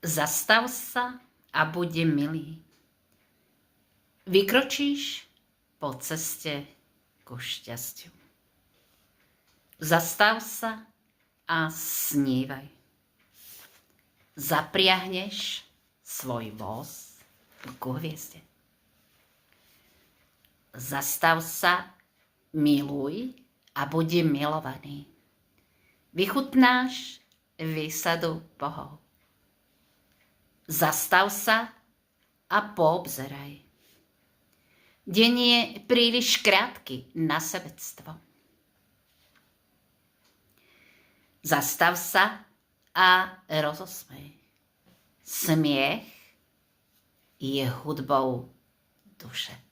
Zastav sa a buď milý. Vykročíš po ceste ku šťastiu. Zastav sa a snívaj. Zapriahneš svoj voz ku hviezde. Zastav sa, miluj a buď milovaný. Vychutnáš výsadu bohov. Zastav sa a poobzeraj. Deň je príliš krátky na sebectvo. Zastav sa a rozosmej. Smiech je hudbou duše.